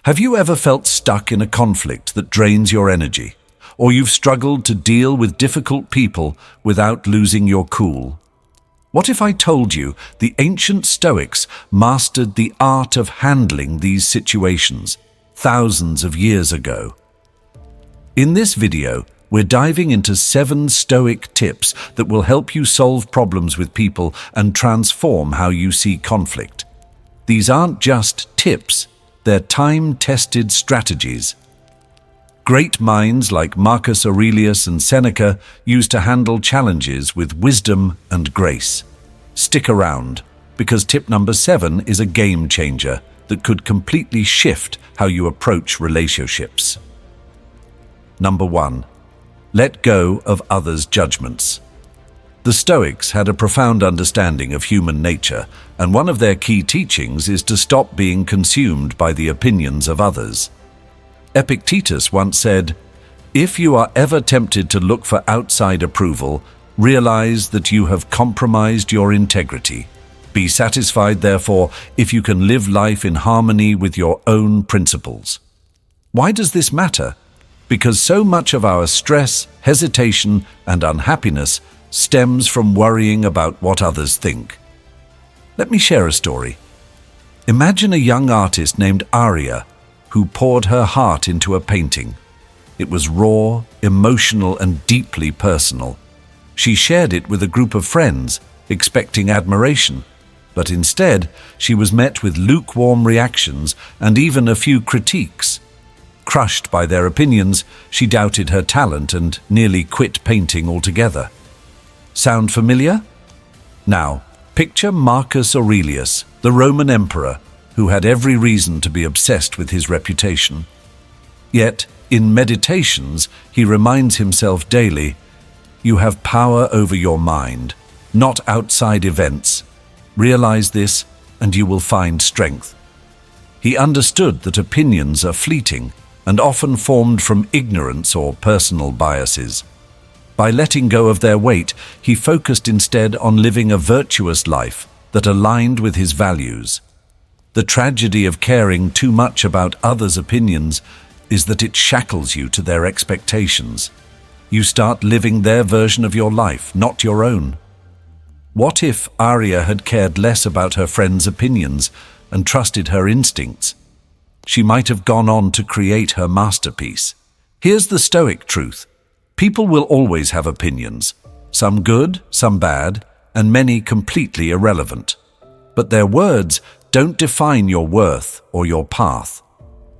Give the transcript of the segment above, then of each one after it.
Have you ever felt stuck in a conflict that drains your energy? Or you've struggled to deal with difficult people without losing your cool? What if I told you the ancient Stoics mastered the art of handling these situations thousands of years ago? In this video, we're diving into 7 Stoic tips that will help you solve problems with people and transform how you see conflict. These aren't just tips, they're time-tested strategies. Great minds like Marcus Aurelius and Seneca used to handle challenges with wisdom and grace. Stick around, because tip number 7 is a game changer that could completely shift how you approach relationships. Number 1. Let go of others' judgments. The Stoics had a profound understanding of human nature, and one of their key teachings is to stop being consumed by the opinions of others. Epictetus once said, "If you are ever tempted to look for outside approval, realize that you have compromised your integrity. Be satisfied, therefore, if you can live life in harmony with your own principles." Why does this matter? Because so much of our stress, hesitation, and unhappiness stems from worrying about what others think. Let me share a story. Imagine a young artist named Aria who poured her heart into a painting. It was raw, emotional, and deeply personal. She shared it with a group of friends, expecting admiration, but instead she was met with lukewarm reactions and even a few critiques. Crushed by their opinions, she doubted her talent and nearly quit painting altogether. Sound familiar? Now, picture Marcus Aurelius, the Roman emperor, who had every reason to be obsessed with his reputation. Yet, in Meditations, he reminds himself daily, "You have power over your mind, not outside events. Realize this, and you will find strength." He understood that opinions are fleeting and often formed from ignorance or personal biases. By letting go of their weight, he focused instead on living a virtuous life that aligned with his values. The tragedy of caring too much about others' opinions is that it shackles you to their expectations. You start living their version of your life, not your own. What if Aria had cared less about her friends' opinions and trusted her instincts? She might have gone on to create her masterpiece. Here's the Stoic truth. People will always have opinions, some good, some bad, and many completely irrelevant. But their words don't define your worth or your path.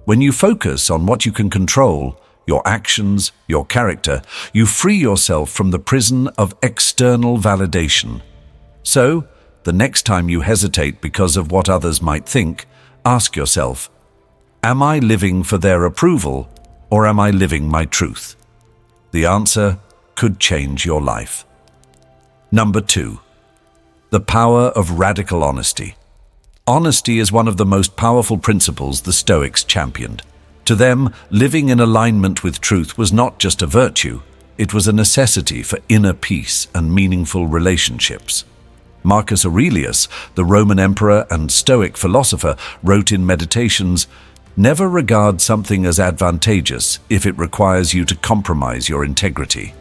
When you focus on what you can control, your actions, your character, you free yourself from the prison of external validation. So, the next time you hesitate because of what others might think, ask yourself, am I living for their approval, or am I living my truth? The answer could change your life. Number 2. The power of radical honesty. Honesty is one of the most powerful principles the Stoics championed. To them, living in alignment with truth was not just a virtue, it was a necessity for inner peace and meaningful relationships. Marcus Aurelius, the Roman emperor and Stoic philosopher, wrote in Meditations, "Never regard something as advantageous if it requires you to compromise your integrity."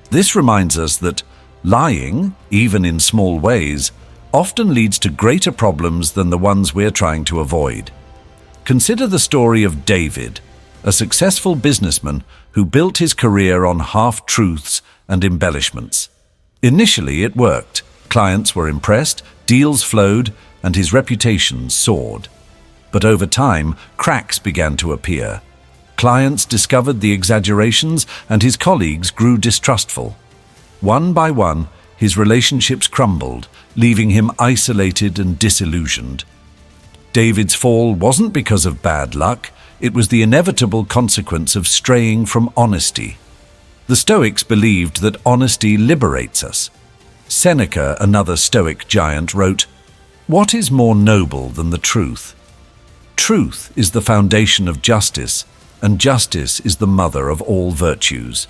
This reminds us that lying, even in small ways, often leads to greater problems than the ones we're trying to avoid. Consider the story of David, a successful businessman who built his career on half-truths and embellishments. Initially, it worked. Clients were impressed, deals flowed, and his reputation soared. But over time, cracks began to appear. Clients discovered the exaggerations, and his colleagues grew distrustful. One by one, his relationships crumbled, leaving him isolated and disillusioned. David's fall wasn't because of bad luck, it was the inevitable consequence of straying from honesty. The Stoics believed that honesty liberates us. Seneca, another Stoic giant, wrote, "What is more noble than the truth? Truth is the foundation of justice, and justice is the mother of all virtues."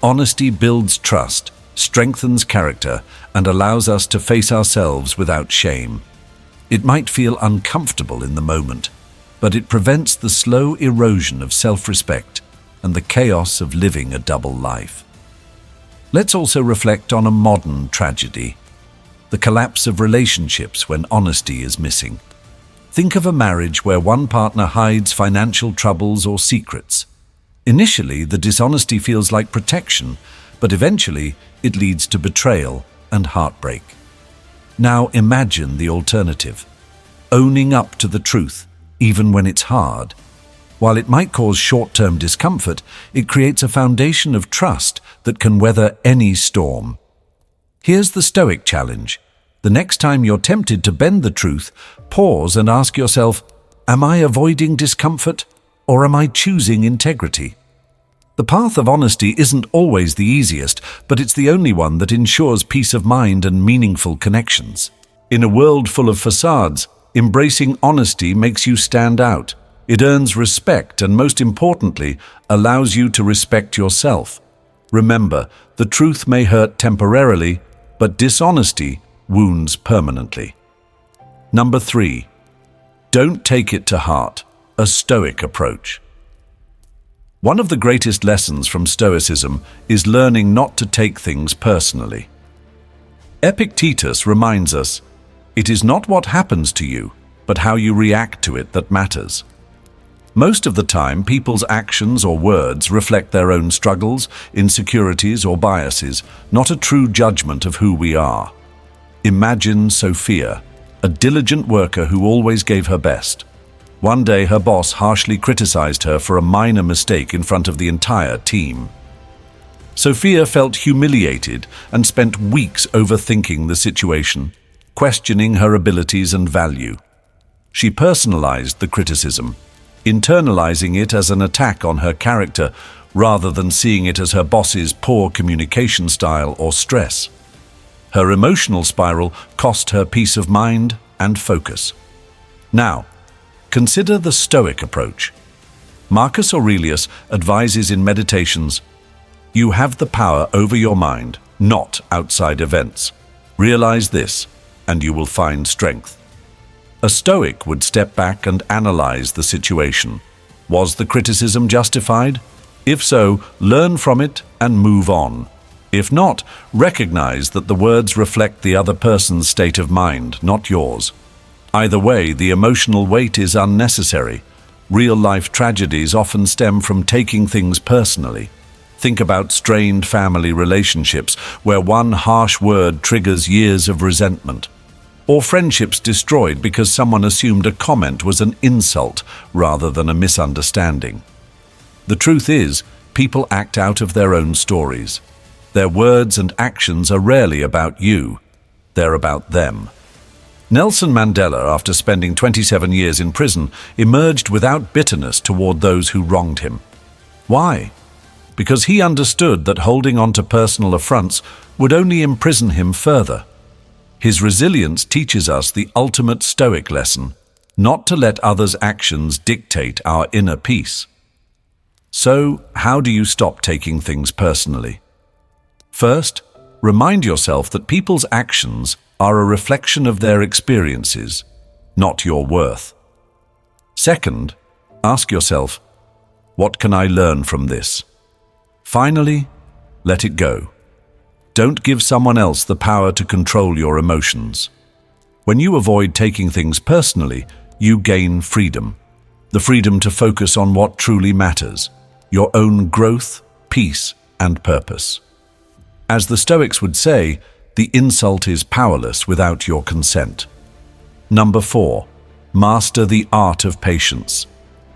Honesty builds trust, strengthens character, and allows us to face ourselves without shame. It might feel uncomfortable in the moment, but it prevents the slow erosion of self-respect and the chaos of living a double life. Let's also reflect on a modern tragedy: the collapse of relationships when honesty is missing. Think of a marriage where one partner hides financial troubles or secrets. Initially, the dishonesty feels like protection, but eventually it leads to betrayal and heartbreak. Now imagine the alternative: owning up to the truth, even when it's hard. While it might cause short-term discomfort, it creates a foundation of trust that can weather any storm. Here's the Stoic challenge. The next time you're tempted to bend the truth, pause and ask yourself, am I avoiding discomfort, or am I choosing integrity? The path of honesty isn't always the easiest, but it's the only one that ensures peace of mind and meaningful connections. In a world full of facades, embracing honesty makes you stand out. It earns respect and, most importantly, allows you to respect yourself. Remember, the truth may hurt temporarily, but dishonesty wounds permanently. Number 3. Don't take it to heart. A Stoic approach. One of the greatest lessons from Stoicism is learning not to take things personally. Epictetus reminds us, it is not what happens to you, but how you react to it that matters. Most of the time, people's actions or words reflect their own struggles, insecurities, or biases, not a true judgment of who we are. Imagine Sophia, a diligent worker who always gave her best. One day, her boss harshly criticized her for a minor mistake in front of the entire team. Sophia felt humiliated and spent weeks overthinking the situation, questioning her abilities and value. She personalized the criticism, internalizing it as an attack on her character rather than seeing it as her boss's poor communication style or stress. Her emotional spiral cost her peace of mind and focus. Now, consider the Stoic approach. Marcus Aurelius advises in Meditations, "You have the power over your mind, not outside events. Realize this, and you will find strength." A Stoic would step back and analyze the situation. Was the criticism justified? If so, learn from it and move on. If not, recognize that the words reflect the other person's state of mind, not yours. Either way, the emotional weight is unnecessary. Real-life tragedies often stem from taking things personally. Think about strained family relationships where one harsh word triggers years of resentment. Or friendships destroyed because someone assumed a comment was an insult rather than a misunderstanding. The truth is, people act out of their own stories. Their words and actions are rarely about you. They're about them. Nelson Mandela, after spending 27 years in prison, emerged without bitterness toward those who wronged him. Why? Because he understood that holding on to personal affronts would only imprison him further. His resilience teaches us the ultimate Stoic lesson, not to let others' actions dictate our inner peace. So, how do you stop taking things personally? First, remind yourself that people's actions are a reflection of their experiences, not your worth. Second, ask yourself, what can I learn from this? Finally, let it go. Don't give someone else the power to control your emotions. When you avoid taking things personally, you gain freedom. The freedom to focus on what truly matters, your own growth, peace, and purpose. As the Stoics would say, the insult is powerless without your consent. Number 4, master the art of patience.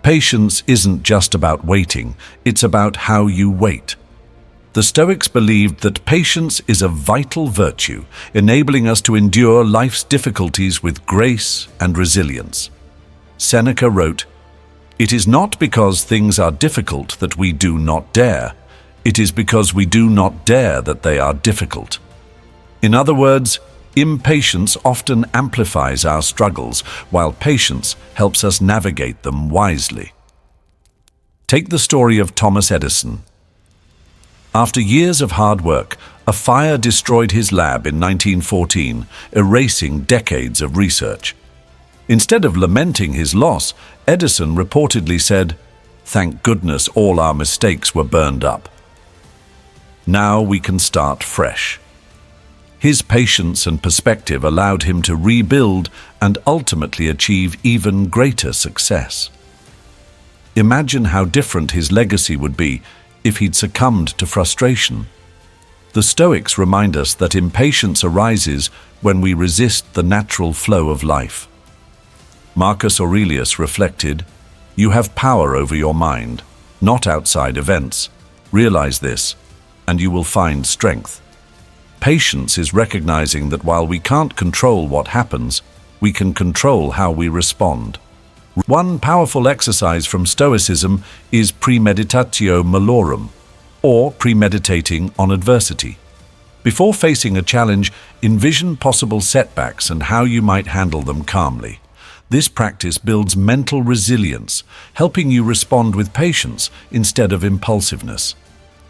Patience isn't just about waiting, it's about how you wait. The Stoics believed that patience is a vital virtue, enabling us to endure life's difficulties with grace and resilience. Seneca wrote, "It is not because things are difficult that we do not dare. It is because we do not dare that they are difficult." In other words, impatience often amplifies our struggles, while patience helps us navigate them wisely. Take the story of Thomas Edison. After years of hard work, a fire destroyed his lab in 1914, erasing decades of research. Instead of lamenting his loss, Edison reportedly said, "Thank goodness all our mistakes were burned up. Now we can start fresh." His patience and perspective allowed him to rebuild and ultimately achieve even greater success. Imagine how different his legacy would be if he'd succumbed to frustration. The Stoics remind us that impatience arises when we resist the natural flow of life. Marcus Aurelius reflected, "You have power over your mind, not outside events. Realize this, and you will find strength." Patience is recognizing that while we can't control what happens, we can control how we respond. One powerful exercise from Stoicism is premeditatio malorum, or premeditating on adversity. Before facing a challenge, envision possible setbacks and how you might handle them calmly. This practice builds mental resilience, helping you respond with patience instead of impulsiveness.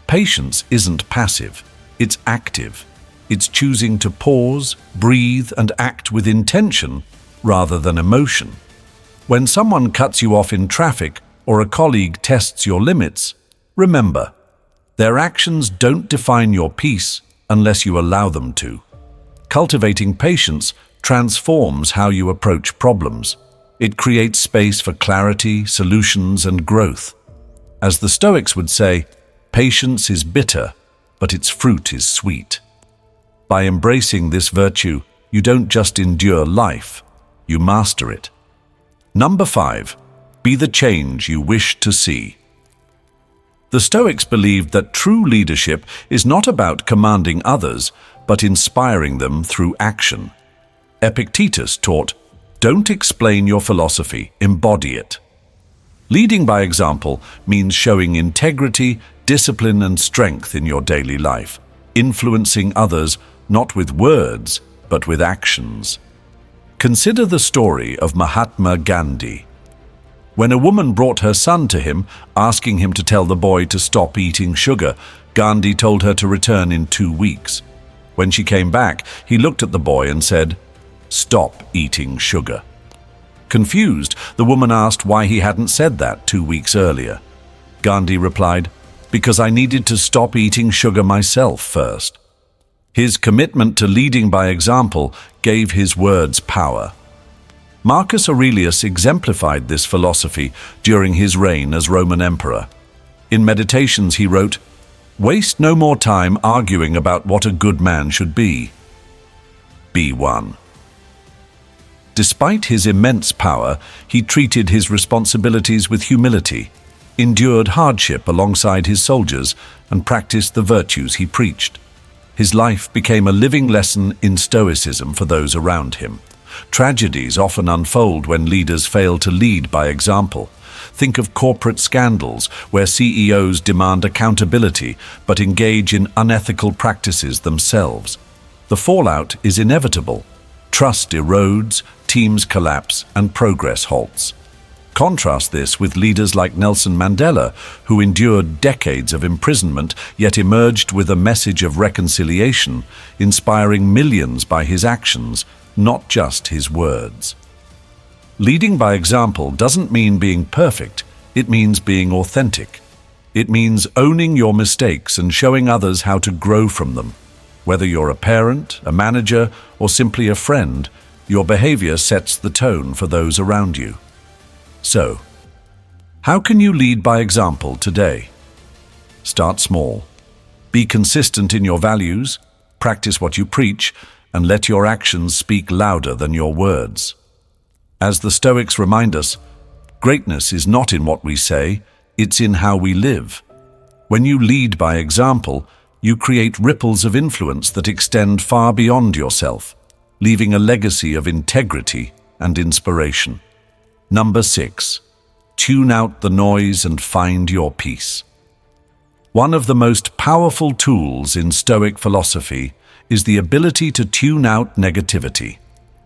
Patience isn't passive, it's active. It's choosing to pause, breathe, and act with intention rather than emotion. When someone cuts you off in traffic or a colleague tests your limits, remember, their actions don't define your peace unless you allow them to. Cultivating patience transforms how you approach problems. It creates space for clarity, solutions, and growth. As the Stoics would say, patience is bitter, but its fruit is sweet. By embracing this virtue, you don't just endure life, you master it. Number 5, be the change you wish to see. The Stoics believed that true leadership is not about commanding others, but inspiring them through action. Epictetus taught, "Don't explain your philosophy, embody it." Leading by example means showing integrity, discipline, and strength in your daily life, influencing others not with words, but with actions. Consider the story of Mahatma Gandhi. When a woman brought her son to him, asking him to tell the boy to stop eating sugar, Gandhi told her to return in 2 weeks. When she came back, he looked at the boy and said, "Stop eating sugar." Confused, the woman asked why he hadn't said that 2 weeks earlier. Gandhi replied, "Because I needed to stop eating sugar myself first." His commitment to leading by example gave his words power. Marcus Aurelius exemplified this philosophy during his reign as Roman emperor. In Meditations he wrote, "Waste no more time arguing about what a good man should be. Be one." Despite his immense power, he treated his responsibilities with humility, endured hardship alongside his soldiers, and practiced the virtues he preached. His life became a living lesson in Stoicism for those around him. Tragedies often unfold when leaders fail to lead by example. Think of corporate scandals where CEOs demand accountability but engage in unethical practices themselves. The fallout is inevitable. Trust erodes, teams collapse, and progress halts. Contrast this with leaders like Nelson Mandela, who endured decades of imprisonment yet emerged with a message of reconciliation, inspiring millions by his actions, not just his words. Leading by example doesn't mean being perfect, it means being authentic. It means owning your mistakes and showing others how to grow from them. Whether you're a parent, a manager, or simply a friend, your behavior sets the tone for those around you. So, how can you lead by example today? Start small. Be consistent in your values, practice what you preach, and let your actions speak louder than your words. As the Stoics remind us, greatness is not in what we say, it's in how we live. When you lead by example, you create ripples of influence that extend far beyond yourself, leaving a legacy of integrity and inspiration. Number 6, tune out the noise and find your peace. One of the most powerful tools in Stoic philosophy is the ability to tune out negativity.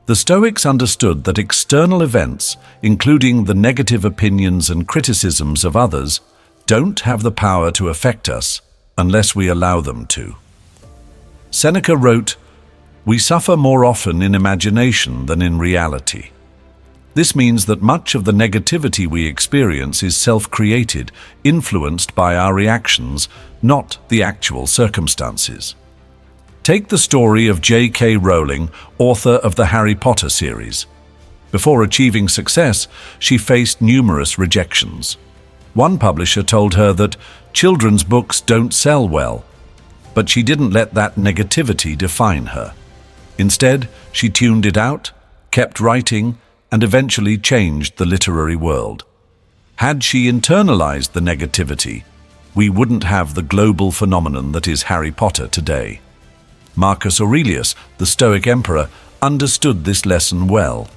The Stoics understood that external events, including the negative opinions and criticisms of others, don't have the power to affect us unless we allow them to. Seneca wrote, "We suffer more often in imagination than in reality." This means that much of the negativity we experience is self-created, influenced by our reactions, not the actual circumstances. Take the story of J.K. Rowling, author of the Harry Potter series. Before achieving success, she faced numerous rejections. One publisher told her that children's books don't sell well, but she didn't let that negativity define her. Instead, she tuned it out, kept writing, and eventually changed the literary world. Had she internalized the negativity, we wouldn't have the global phenomenon that is Harry Potter today. Marcus Aurelius, the Stoic emperor, understood this lesson well.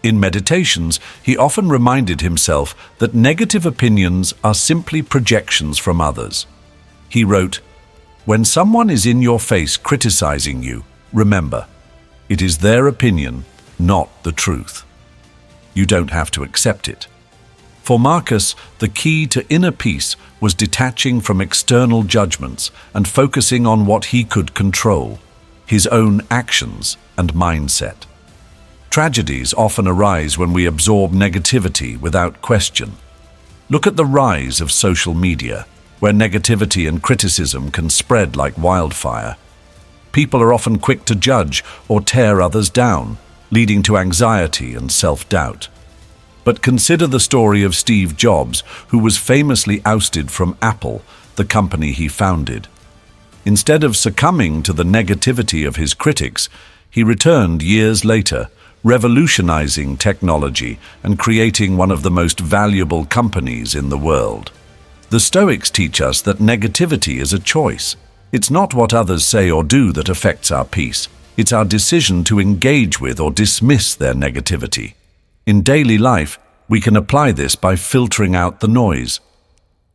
In meditations, he often reminded himself that negative opinions are simply projections from others. He wrote, "When someone is in your face criticizing you, remember, it is their opinion, not the truth. You don't have to accept it." For Marcus, the key to inner peace was detaching from external judgments and focusing on what he could control, his own actions and mindset. Tragedies often arise when we absorb negativity without question. Look at the rise of social media, where negativity and criticism can spread like wildfire. People are often quick to judge or tear others down, leading to anxiety and self-doubt. But consider the story of Steve Jobs, who was famously ousted from Apple, the company he founded. Instead of succumbing to the negativity of his critics, he returned years later, revolutionizing technology and creating one of the most valuable companies in the world. The Stoics teach us that negativity is a choice. It's not what others say or do that affects our peace. It's our decision to engage with or dismiss their negativity. In daily life, we can apply this by filtering out the noise.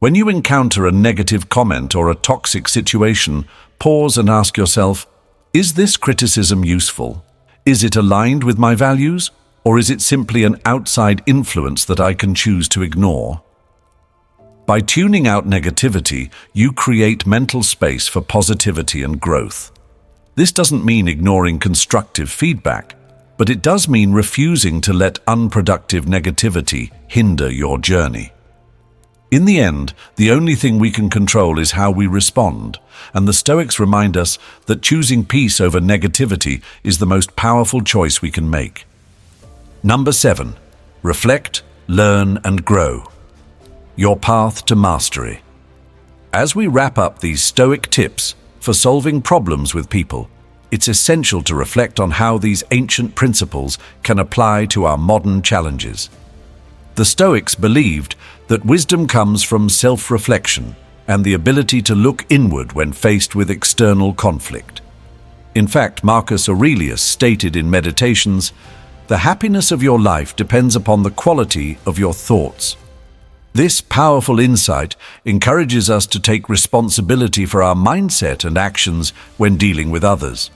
When you encounter a negative comment or a toxic situation, pause and ask yourself, is this criticism useful? Is it aligned with my values? Or is it simply an outside influence that I can choose to ignore? By tuning out negativity, you create mental space for positivity and growth. This doesn't mean ignoring constructive feedback, but it does mean refusing to let unproductive negativity hinder your journey. In the end, the only thing we can control is how we respond, and the Stoics remind us that choosing peace over negativity is the most powerful choice we can make. Number 7. Reflect, learn, and grow. Your path to mastery. As we wrap up these Stoic tips for solving problems with people, it's essential to reflect on how these ancient principles can apply to our modern challenges. The Stoics believed that wisdom comes from self-reflection and the ability to look inward when faced with external conflict. In fact, Marcus Aurelius stated in Meditations, "The happiness of your life depends upon the quality of your thoughts." This powerful insight encourages us to take responsibility for our mindset and actions when dealing with others.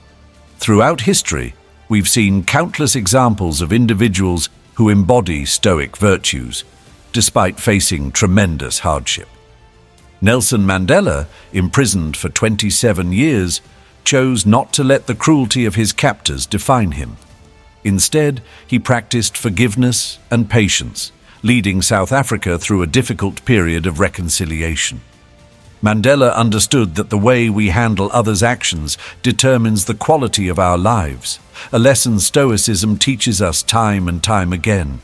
Throughout history, we've seen countless examples of individuals who embody Stoic virtues, despite facing tremendous hardship. Nelson Mandela, imprisoned for 27 years, chose not to let the cruelty of his captors define him. Instead, he practiced forgiveness and patience, leading South Africa through a difficult period of reconciliation. Mandela understood that the way we handle others' actions determines the quality of our lives, a lesson Stoicism teaches us time and time again.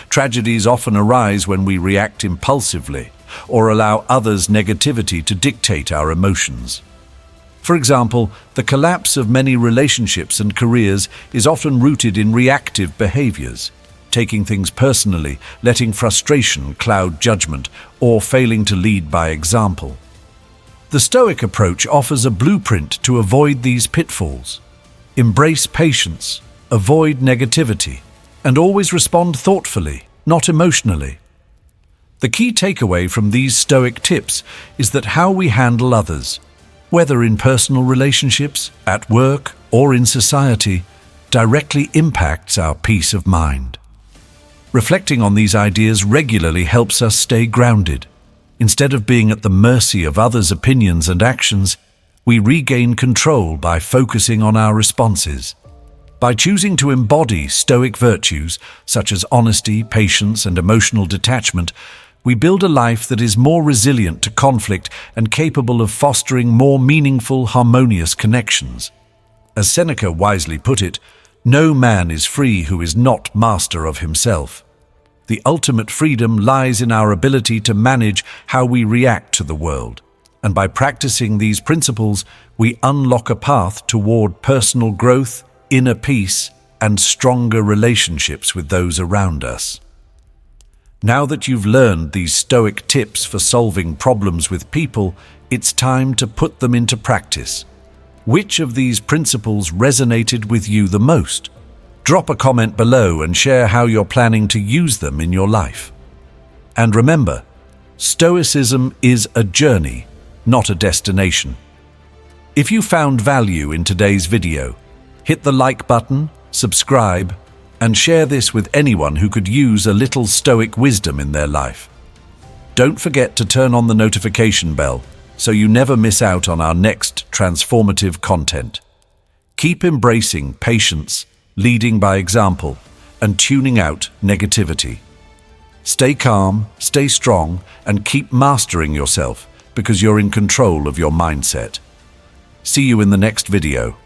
Tragedies often arise when we react impulsively or allow others' negativity to dictate our emotions. For example, the collapse of many relationships and careers is often rooted in reactive behaviors, taking things personally, letting frustration cloud judgment, or failing to lead by example. The Stoic approach offers a blueprint to avoid these pitfalls. Embrace patience, avoid negativity, and always respond thoughtfully, not emotionally. The key takeaway from these Stoic tips is that how we handle others, whether in personal relationships, at work, or in society, directly impacts our peace of mind. Reflecting on these ideas regularly helps us stay grounded. Instead of being at the mercy of others' opinions and actions, we regain control by focusing on our responses. By choosing to embody Stoic virtues, such as honesty, patience, and emotional detachment, we build a life that is more resilient to conflict and capable of fostering more meaningful, harmonious connections. As Seneca wisely put it, no man is free who is not master of himself. The ultimate freedom lies in our ability to manage how we react to the world. And by practicing these principles, we unlock a path toward personal growth, inner peace, and stronger relationships with those around us. Now that you've learned these Stoic tips for solving problems with people, it's time to put them into practice. Which of these principles resonated with you the most? Drop a comment below and share how you're planning to use them in your life. And remember, Stoicism is a journey, not a destination. If you found value in today's video, hit the like button, subscribe, and share this with anyone who could use a little Stoic wisdom in their life. Don't forget to turn on the notification bell so you never miss out on our next transformative content. Keep embracing patience, leading by example, and tuning out negativity. Stay calm, stay strong, and keep mastering yourself because you're in control of your mindset. See you in the next video.